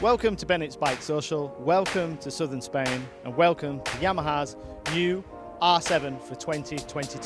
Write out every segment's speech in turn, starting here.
Welcome to Bennett's Bike Social, welcome to Southern Spain, and welcome to Yamaha's new R7 for 2022.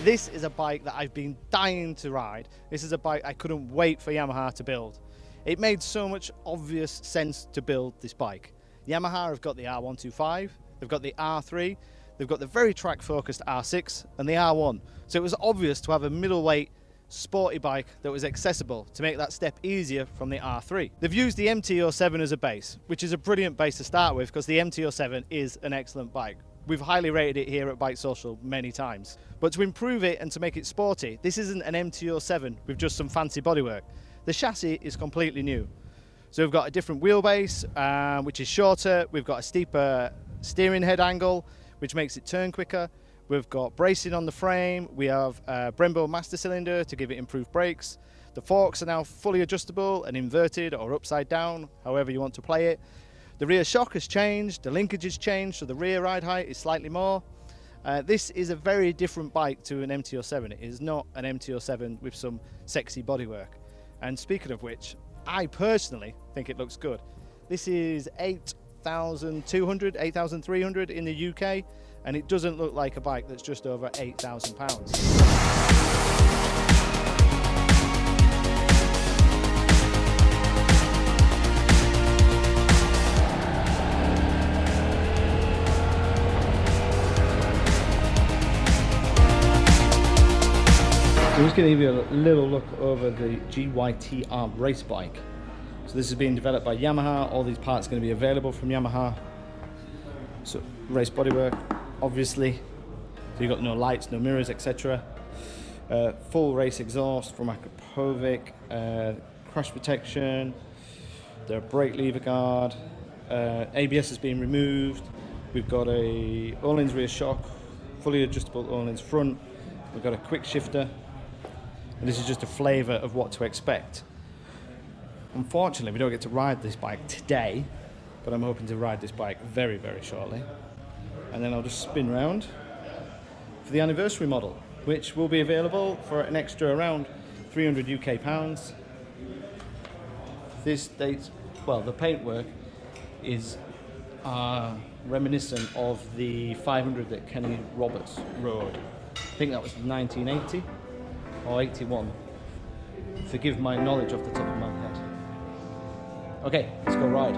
This is a bike that I've been dying to ride. This is a bike I couldn't wait for Yamaha to build. It made so much obvious sense to build this bike. Yamaha have got the R125, they've got the R3, they've got the very track-focused R6 and the R1. So it was obvious to have a middleweight, sporty bike that was accessible to make that step easier from the R3. They've used the MT-07 as a base, which is a brilliant base to start with because the MT-07 is an excellent bike. We've highly rated it here at BikeSocial many times. But to improve it and to make it sporty, this isn't an MT-07 with just some fancy bodywork. The chassis is completely new. So we've got a different wheelbase, which is shorter. We've got a steeper steering head angle, which makes it turn quicker. We've got bracing on the frame. We have a Brembo master cylinder to give it improved brakes. The forks are now fully adjustable and inverted or upside down, however you want to play it. The rear shock has changed, the linkage has changed, so the rear ride height is slightly more. This is a very different bike to an MT-07. It is not an MT-07 with some sexy bodywork. And speaking of which, I personally think it looks good. This is 8,200, 8,300 in the UK, and it doesn't look like a bike that's just over £8,000. I'm just going to give you a little look over the GYTR race bike. So this is being developed by Yamaha. All these parts are going to be available from Yamaha. So race bodywork, obviously. So you've got no lights, no mirrors, etc. Full race exhaust from Akrapovic, crash protection, the brake lever guard, ABS has been removed. We've got a Öhlins rear shock, fully adjustable Öhlins front. We've got a quick shifter. And this is just a flavour of what to expect. Unfortunately, we don't get to ride this bike today, but I'm hoping to ride this bike very, very shortly. And then I'll just spin round for the anniversary model, which will be available for an extra around 300 UK pounds. This dates, well, the paintwork is reminiscent of the 500 that Kenny Roberts rode. I think that was 1980. Or 81. Forgive my knowledge off the top of my head. Okay, let's go ride.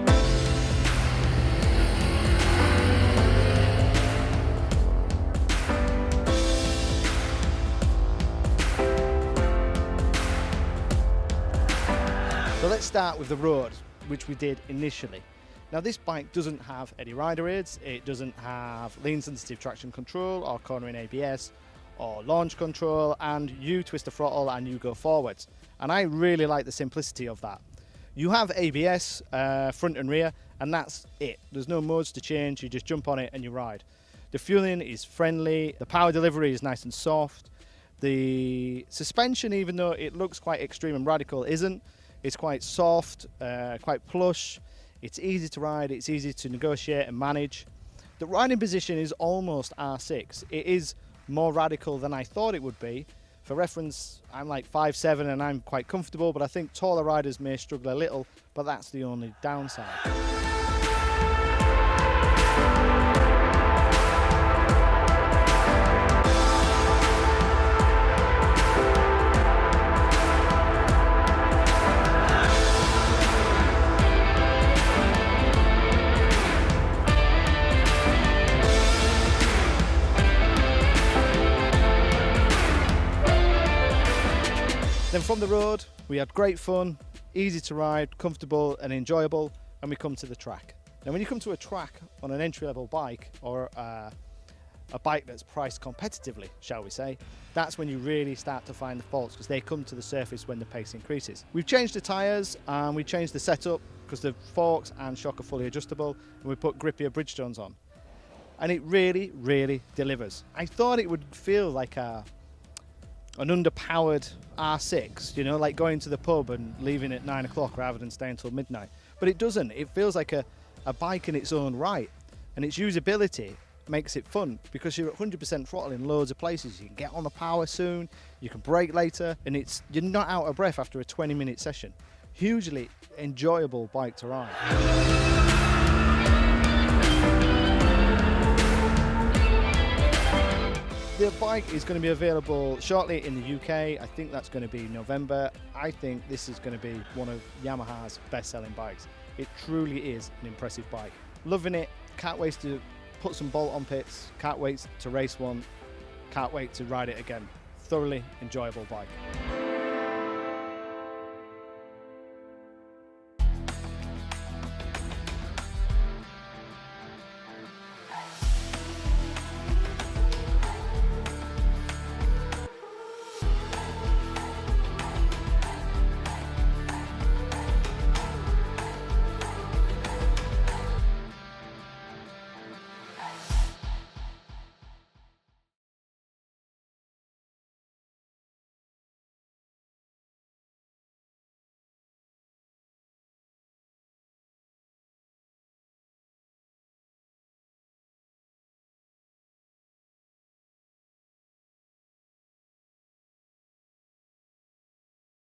So let's start with the road, which we did initially. Now this bike doesn't have any rider aids, it doesn't have lean sensitive traction control or cornering ABS, or launch control, and you twist the throttle and you go forwards. And I really like the simplicity of that. You have ABS front and rear, and that's it. There's no modes to change, you just jump on it and you ride. The fueling is friendly, the power delivery is nice and soft. The suspension, even though it looks quite extreme and radical, isn't. It's quite soft, quite plush. It's easy to ride, it's easy to negotiate and manage. The riding position is almost R6. It is more radical than I thought it would be. For reference, I'm like 5'7" and I'm quite comfortable, but I think taller riders may struggle a little, but that's the only downside. Then from the road, we had great fun, easy to ride, comfortable and enjoyable, and we come to the track. Now when you come to a track on an entry-level bike, or a bike that's priced competitively, shall we say, that's when you really start to find the faults, because they come to the surface when the pace increases. We've changed the tyres and we changed the setup because the forks and shock are fully adjustable, and we put grippier Bridgestones on. And it really, really delivers. I thought it would feel like a an underpowered R6, you know, like going to the pub and leaving at 9 o'clock rather than staying until midnight. But it doesn't. It feels like a bike in its own right, and its usability makes it fun because you're at 100% throttle in loads of places. You can get on the power soon, you can brake later, and you're not out of breath after a 20-minute session. Hugely enjoyable bike to ride. The bike is going to be available shortly in the UK. I think that's going to be November. I think this is going to be one of Yamaha's best-selling bikes. It truly is an impressive bike. Loving it. Can't wait to put some bolt-on pits. Can't wait to race one. Can't wait to ride it again. Thoroughly enjoyable bike.